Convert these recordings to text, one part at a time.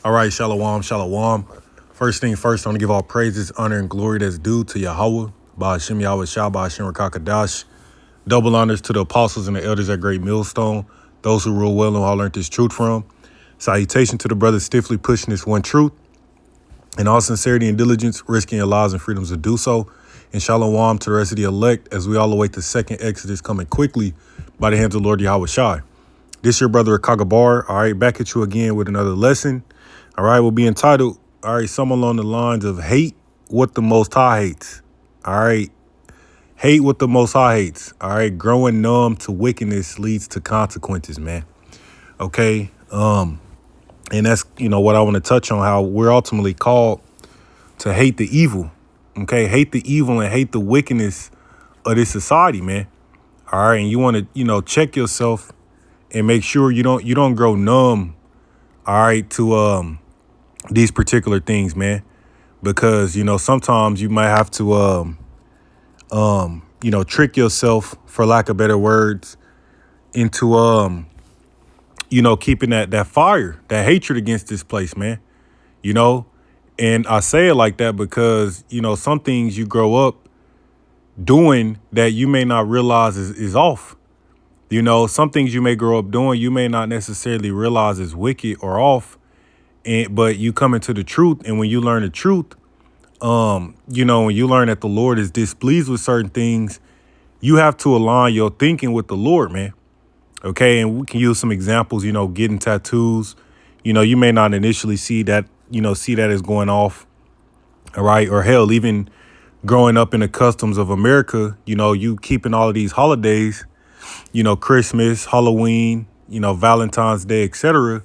All right, shalom, shalom. First thing first, I want to give all praises, honor, and glory that's due to Yahweh, Ba'ashem Yahweh Shah, Ba'ashem Rakakadash. Double honors to the apostles and the elders at Great Millstone, those who rule well and all learned this truth from. Salutation to the brothers stiffly pushing this one truth. In all sincerity and diligence, risking your lives and freedoms to do so. And shalom to the rest of the elect as we all await the second Exodus coming quickly by the hands of Lord Yahweh Shai. This your brother Kagabar. All right, back at you again with another lesson. All right, we'll be entitled, all right, something along the lines of hate what the Most High hates. All right, hate what the Most High hates. All right, growing numb to wickedness leads to consequences, man. Okay, and that's, what I want to touch on, how we're ultimately called to hate the evil. Okay, hate the evil and hate the wickedness of this society, man. All right, and you want to, check yourself and make sure you don't grow numb, all right, to these particular things, man. Because, sometimes you might have to trick yourself, for lack of better words, into keeping that fire, that hatred against this place, man. And I say it like that because, some things you grow up doing that you may not realize is off. Some things you may grow up doing, you may not necessarily realize is wicked or off. But you come into the truth. And when you learn the truth, when you learn that the Lord is displeased with certain things, you have to align your thinking with the Lord, man. Okay. And we can use some examples, getting tattoos. You may not initially see that as going off. All right. Or hell, even growing up in the customs of America, you keeping all of these holidays, Christmas, Halloween, Valentine's Day, etc.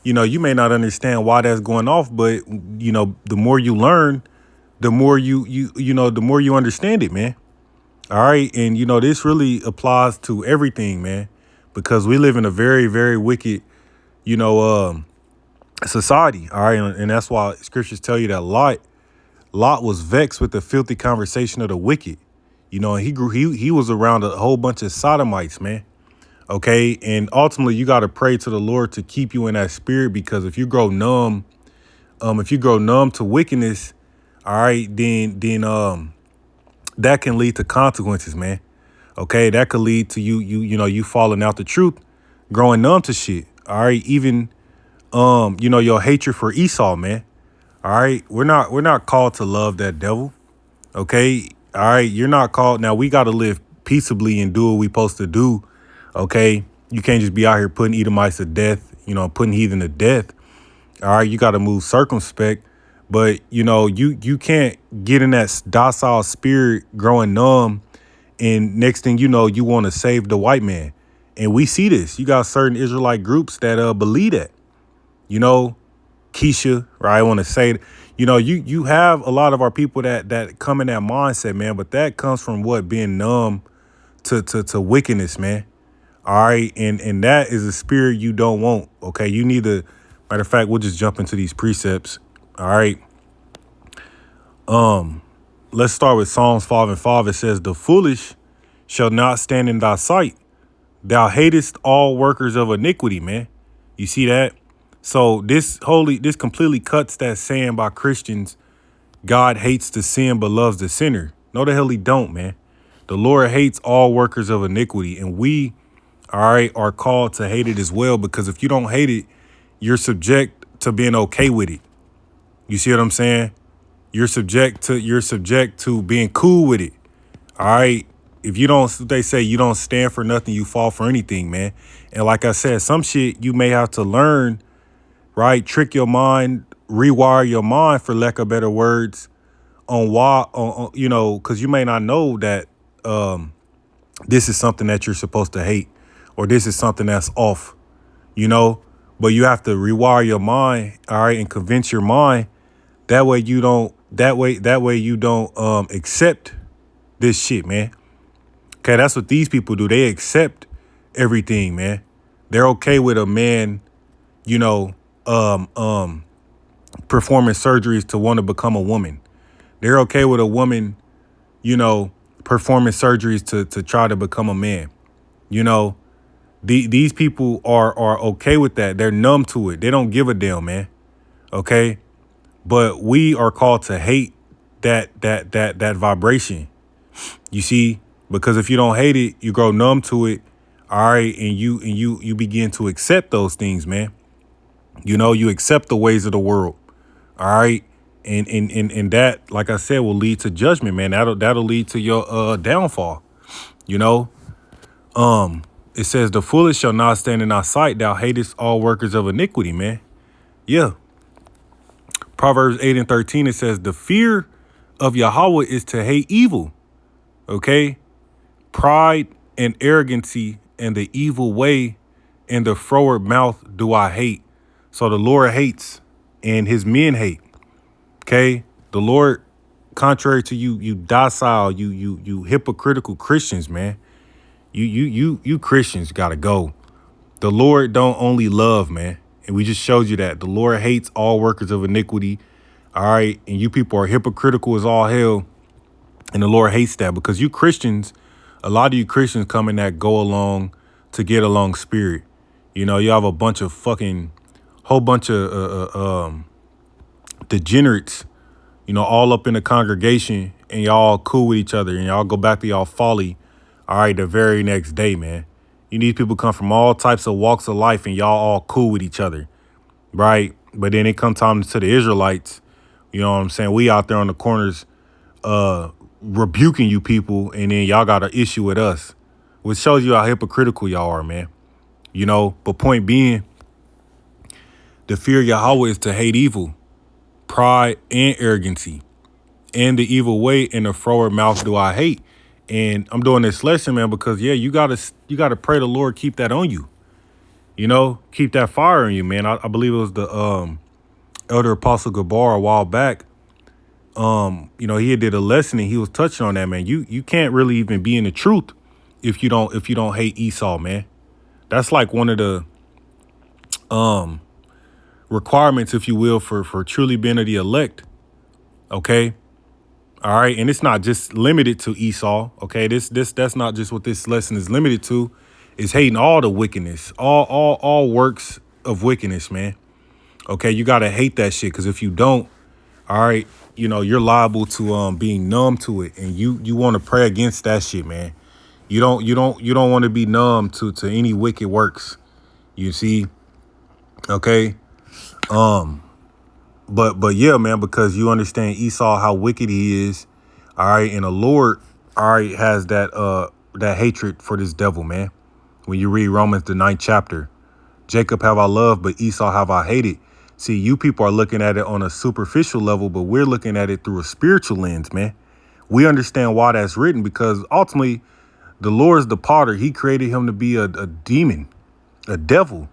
You may not understand why that's going off, but, the more you learn, the more the more you understand it, man. All right. And, this really applies to everything, man, because we live in a very, very wicked, society. All right. And that's why scriptures tell you that Lot was vexed with the filthy conversation of the wicked, and he was around a whole bunch of sodomites, man. OK, and ultimately, you got to pray to the Lord to keep you in that spirit, because if you grow numb, to wickedness, all right, then that can lead to consequences, man. OK, that could lead to you falling out the truth, growing numb to shit. All right, even your hatred for Esau, man. All right, we're not called to love that devil. OK, all right, you're not called. Now we got to live peaceably and do what we supposed to do. OK, you can't just be out here putting Edomites to death, putting heathen to death. All right, you got to move circumspect. But, you can't get in that docile spirit, growing numb. And next thing you know, you want to save the white man. And we see this. You got certain Israelite groups that believe that, Keisha, right? I want to say, you have a lot of our people that come in that mindset, man. But that comes from what? Being numb to wickedness, man. All right. And that is a spirit you don't want. OK, you need to. Matter of fact, we'll just jump into these precepts. All right. Let's start with Psalms 5:5. It says, "The foolish shall not stand in thy sight. Thou hatest all workers of iniquity," man. You see that? So this completely cuts that saying by Christians, God hates the sin but loves the sinner. No, the hell he don't, man. The Lord hates all workers of iniquity, and we, all right, are called to hate it as well, because if you don't hate it, you're subject to being okay with it. You see what I'm saying? You're subject to being cool with it. All right. If you don't, they say you don't stand for nothing, you fall for anything, man. And like I said, some shit you may have to learn, right? Trick your mind, rewire your mind, for lack of better words, on why, because you may not know that this is something that you're supposed to hate, or this is something that's off, but you have to rewire your mind, all right, and convince your mind. That way you don't accept this shit, man. Okay, that's what these people do. They accept everything, man. They're okay with a man, performing surgeries to want to become a woman. They're okay with a woman, performing surgeries to try to become a man. These people are okay with that. They're numb to it. They don't give a damn, man. Okay. But we are called to hate that vibration. You see, because if you don't hate it, you grow numb to it. All right, and you begin to accept those things, man. You know, you accept the ways of the world. All right. And that, like I said, will lead to judgment, man. That'll lead to your downfall. You know, it says the foolish shall not stand in our sight. Thou hatest all workers of iniquity, man. Yeah. Proverbs 8:13, it says the fear of Yahweh is to hate evil. Okay. Pride and arrogancy and the evil way and the froward mouth do I hate. So the Lord hates and his men hate. Okay. The Lord, contrary to you docile, you hypocritical Christians, man. You Christians gotta go. The Lord don't only love, man. And we just showed you that. The Lord hates all workers of iniquity. All right. And you people are hypocritical as all hell. And the Lord hates that because you Christians, a lot of you Christians come in that go along to get along spirit. You know, you have a bunch of whole bunch of degenerates, you know, all up in the congregation, and y'all cool with each other and y'all go back to y'all folly. All right, the very next day, man. You need people come from all types of walks of life and y'all all cool with each other. Right. But then it comes time to the Israelites. You know what I'm saying? We out there on the corners rebuking you people, and then y'all got an issue with us, which shows you how hypocritical y'all are, man. You know, but point being, the fear of Yahweh is to hate evil, pride and arrogancy, and the evil way and the froward mouth do I hate. And I'm doing this lesson, man, because yeah, you gotta pray the Lord keep that on you. You know, keep that fire on you, man. I believe it was the Elder Apostle Gabar a while back. You know, he did a lesson and he was touching on that, man. You can't really even be in the truth if you don't hate Esau, man. That's like one of the requirements, if you will, for truly being of the elect. Okay. All right. And it's not just limited to Esau. Okay. That's not just what this lesson is limited to. It's hating all the wickedness, all works of wickedness, man. Okay. You got to hate that shit. Cause if you don't, all right, you know, you're liable to being numb to it. And you want to pray against that shit, man. You don't want to be numb to any wicked works. You see? Okay. But yeah, man, because you understand Esau, how wicked he is. All right. And the Lord, all right, has that hatred for this devil, man. When you read Romans, the 9th chapter, Jacob have I loved, but Esau have I hated. See, you people are looking at it on a superficial level, but we're looking at it through a spiritual lens, man. We understand why that's written because ultimately the Lord is the potter. He created him to be a demon, a devil.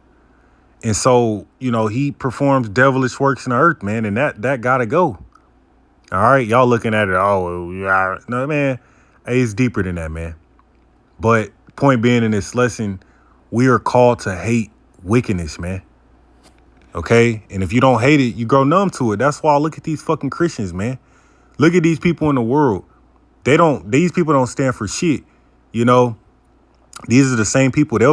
And so, you know, he performs devilish works in the earth, man. And that got to go. All right. Y'all looking at it. Oh, yeah. No, man. Hey, it's deeper than that, man. But point being, in this lesson, we are called to hate wickedness, man. Okay. And if you don't hate it, you grow numb to it. That's why I look at these fucking Christians, man. Look at these people in the world. These people don't stand for shit. You know, these are the same people. They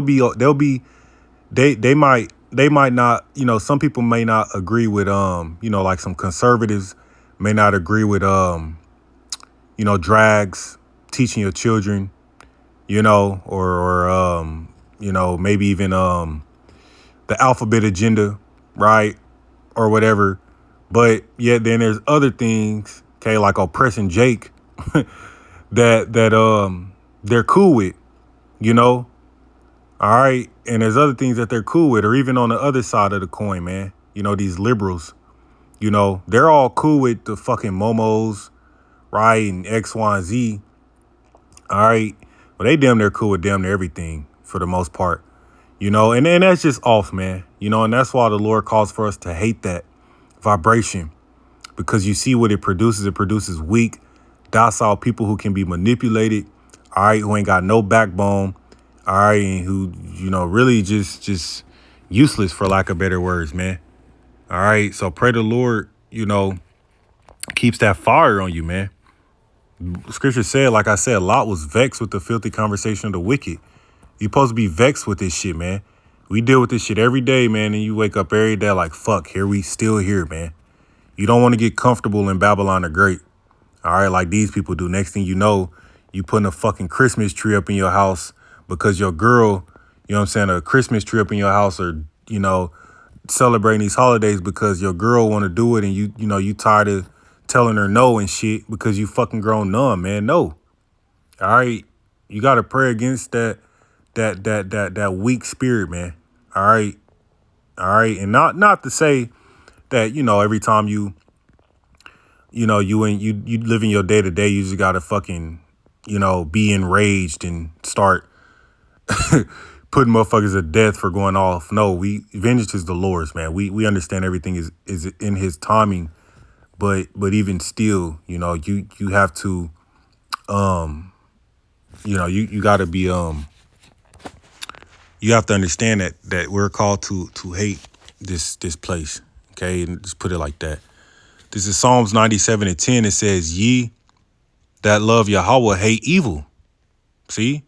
might not, you know, some people may not agree with, you know, like some conservatives may not agree with, you know, drags, teaching your children, you know, or you know, maybe even, the alphabet agenda, right? Or whatever. But yet then there's other things, okay, like oppressing Jake that they're cool with, you know? All right. And there's other things that they're cool with, or even on the other side of the coin, man. You know, these liberals, you know, they're all cool with the fucking Momos, right? And X, Y, and Z. All right. Well, they damn near cool with damn near everything for the most part, you know, and that's just off, man. You know, and that's why the Lord calls for us to hate that vibration, because you see what it produces. It produces weak, docile people who can be manipulated. All right. Who ain't got no backbone. All right. And who, you know, really just useless, for lack of better words, man. All right. So pray the Lord, you know, keeps that fire on you, man. Scripture said, like I said, Lot was vexed with the filthy conversation of the wicked. You're supposed to be vexed with this shit, man. We deal with this shit every day, man, and you wake up every day like, fuck, here we still here, man. You don't want to get comfortable in Babylon the Great. All right, like these people do. Next thing you know, you putting a fucking Christmas tree up in your house because your girl, you know what I'm saying, a Christmas tree up in your house, or, you know, celebrating these holidays because your girl want to do it, and you tired of telling her no and shit because you fucking grown numb, man. No. All right. You got to pray against that weak spirit, man. All right. All right. And not to say that, every time you live in your day to day, you just gotta fucking, be enraged and start putting motherfuckers to death for going off. No, vengeance is the Lord's, man. We understand everything is in His timing, but even still, you have to, you gotta be, you have to understand that we're called to hate this place. Okay, and just put it like that. This is Psalms 97:10. It says, "Ye that love Yahweh hate evil." See?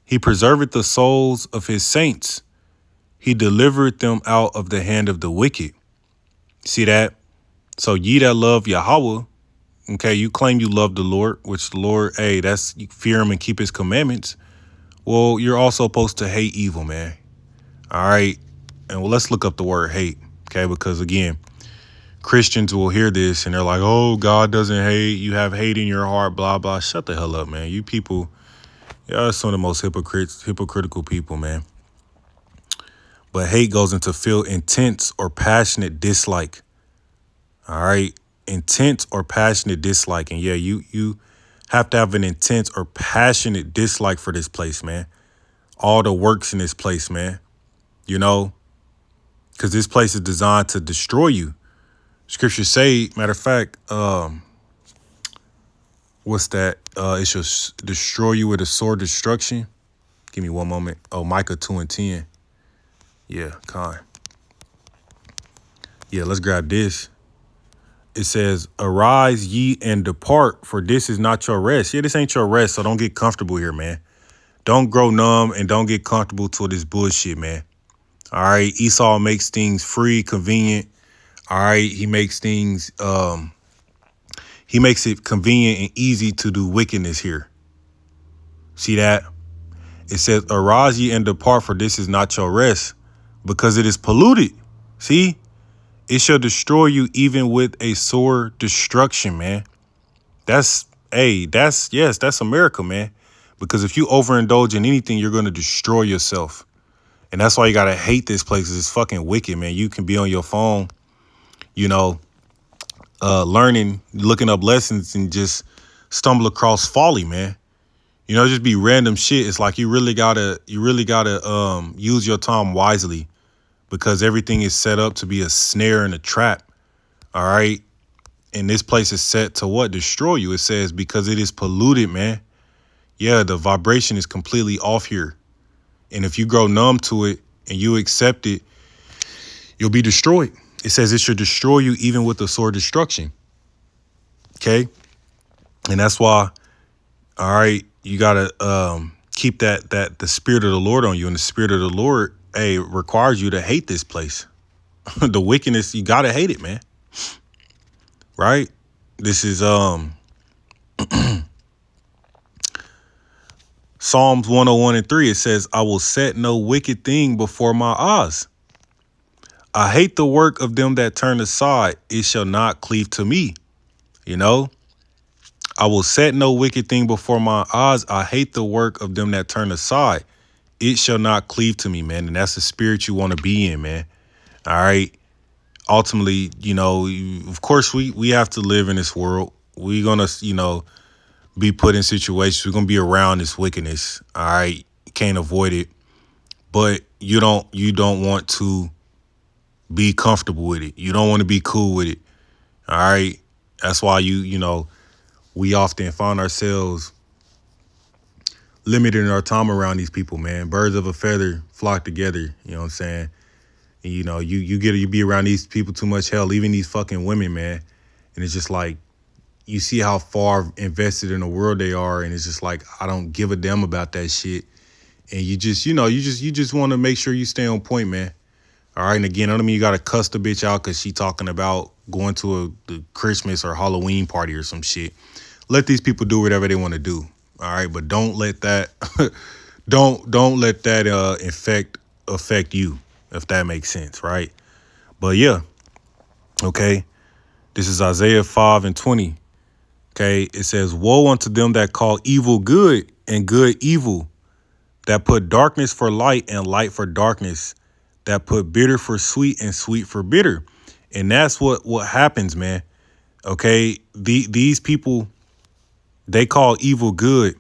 He preserveth the souls of his saints. He delivered them out of the hand of the wicked. See that? So ye that love Yahweh, okay, you claim you love the Lord, which the Lord, hey, that's you fear him and keep his commandments. Well, you're also supposed to hate evil, man. All right. And well, let's look up the word hate, okay? Because again, Christians will hear this and they're like, oh, God doesn't hate. You have hate in your heart, blah, blah. Shut the hell up, man. You people, y'all are some of the most hypocritical people, man. But hate goes into feel intense or passionate dislike. All right. Intense or passionate dislike. And yeah, you have to have an intense or passionate dislike for this place, man. All the works in this place, man. Because this place is designed to destroy you. Scriptures say, matter of fact, what's that? It shall destroy you with a sword destruction. Give me one moment. Oh, Micah 2:10. Yeah, Con. Yeah, let's grab this. It says, arise ye and depart, for this is not your rest. Yeah, this ain't your rest, so don't get comfortable here, man. Don't grow numb and don't get comfortable to this bullshit, man. All right, Esau makes things free, convenient. All right, he makes things, he makes it convenient and easy to do wickedness here. See that? It says, arise ye and depart, for this is not your rest, because it is polluted. See? It shall destroy you even with a sore destruction, man. That's America, man. Because if you overindulge in anything, you're going to destroy yourself. And that's why you got to hate this place. It's fucking wicked, man. You can be on your phone, learning, looking up lessons and just stumble across folly, man. Just be random shit. It's like you really gotta use your time wisely, because everything is set up to be a snare and a trap. All right. And this place is set to what? Destroy you. It says, because it is polluted, man. Yeah, the vibration is completely off here. And if you grow numb to it and you accept it, you'll be destroyed. It says it should destroy you even with the sword destruction. Okay. And that's why, all right, you gotta keep that the spirit of the Lord on you. And the spirit of the Lord, requires you to hate this place. The wickedness, you gotta hate it, man. Right? This is Psalms 101:3. It says, I will set no wicked thing before my eyes. I hate the work of them that turn aside. It shall not cleave to me. I will set no wicked thing before my eyes. I hate the work of them that turn aside. It shall not cleave to me, man. And that's the spirit you want to be in, man. All right. Ultimately, of course, we have to live in this world. We're going to, be put in situations. We're going to be around this wickedness. All right. You can't avoid it. But you don't want to be comfortable with it. You don't want to be cool with it. All right. That's why we often find ourselves limiting our time around these people, man. Birds of a feather flock together. You know what I'm saying? And, you be around these people too much, hell, even these fucking women, man. And it's just like, you see how far invested in the world they are. And it's just like, I don't give a damn about that shit. And you just want to make sure you stay on point, man. All right, and again, I don't mean you gotta cuss the bitch out because she talking about going to the Christmas or Halloween party or some shit. Let these people do whatever they want to do. All right, but don't let that don't let that affect you, if that makes sense, right? But yeah, okay. This is Isaiah 5:20. Okay, it says, "Woe unto them that call evil good and good evil, that put darkness for light and light for darkness, that put bitter for sweet and sweet for bitter." And that's what happens, man. Okay, these people, they call evil good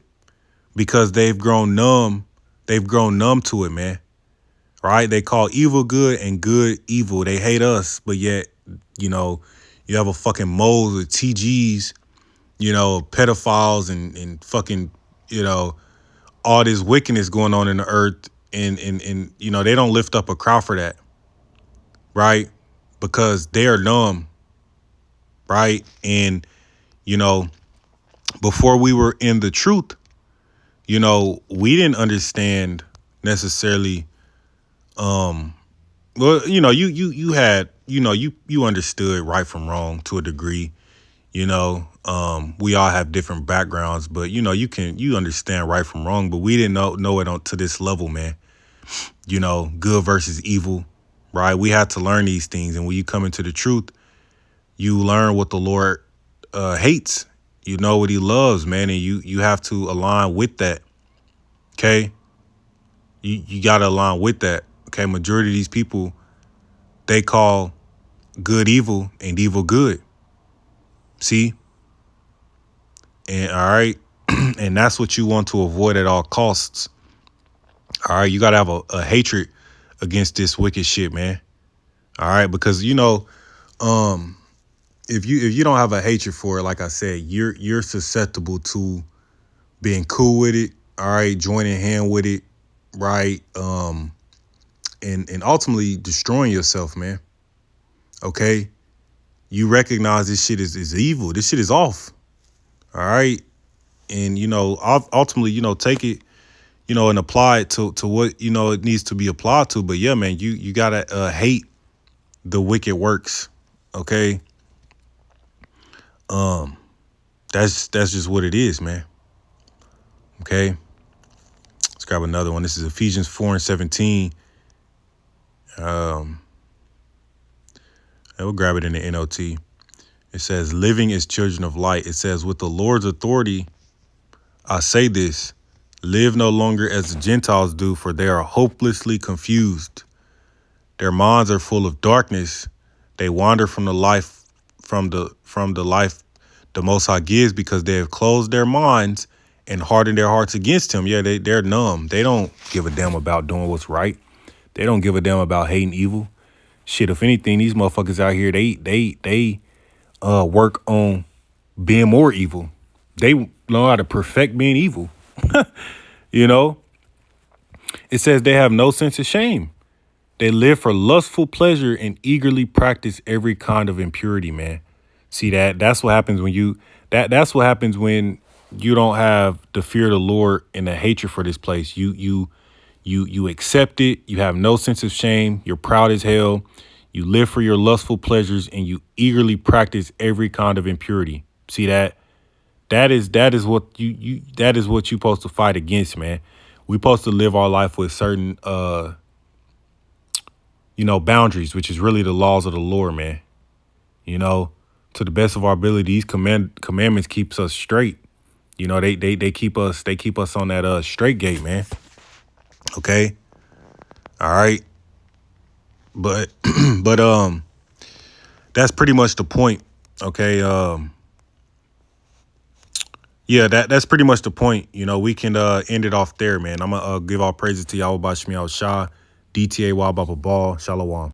because they've grown numb. They've grown numb to it, man. Right? They call evil good and good evil. They hate us, but yet, you know, you have a fucking mold of TGs, pedophiles and fucking, all this wickedness going on in the earth. And they don't lift up a crowd for that, right? Because they are numb, right? And, before we were in the truth, we didn't understand necessarily. Well, you had, you understood right from wrong to a degree. We all have different backgrounds, but you understand right from wrong. But we didn't know it to this level, man. Good versus evil, right? We had to learn these things, and when you come into the truth, you learn what the Lord hates. You know what He loves, man, and you have to align with that. Okay, you got to align with that. Okay, majority of these people, they call good evil and evil good. See, and all right, and that's what you want to avoid at all costs. All right, you got to have a hatred against this wicked shit, man. All right, because if you don't have a hatred for it, like I said, you're susceptible to being cool with it. All right, joining hand with it, right? And ultimately destroying yourself, man. Okay, you recognize this shit is evil. This shit is off. All right, and ultimately, take it, and apply it to what it needs to be applied to. But yeah, man, you gotta hate the wicked works. Okay, that's just what it is, man. Okay, let's grab another one. This is Ephesians 4:17. And we'll grab it in the NLT. It says, "Living as children of light." It says, "With the Lord's authority, I say this: live no longer as the Gentiles do, for they are hopelessly confused. Their minds are full of darkness. They wander from the life, from the life the Most High gives, because they have closed their minds and hardened their hearts against Him." Yeah, they're numb. They don't give a damn about doing what's right. They don't give a damn about hating evil. Shit, if anything, these motherfuckers out here, they work on being more evil. They know how to perfect being evil. you know, it says they have no sense of shame. They live for lustful pleasure and eagerly practice every kind of impurity, man. See that's what happens when that's what happens when you don't have the fear of the Lord and the hatred for this place. You accept it. You have no sense of shame. You're proud as hell. You live for your lustful pleasures and you eagerly practice every kind of impurity. See that is what that is what you're supposed to fight against, man. We're supposed to live our life with certain boundaries, which is really the laws of the Lord, man. To the best of our ability, these commandments keeps us straight. They keep us on that straight gate, man. Okay. All right. But but that's pretty much the point. Okay. Yeah, that's pretty much the point. We can end it off there, man. I'm gonna give all praises to Yahweh Bashmi Al Shah, DTA Wababa Ball, Shalom.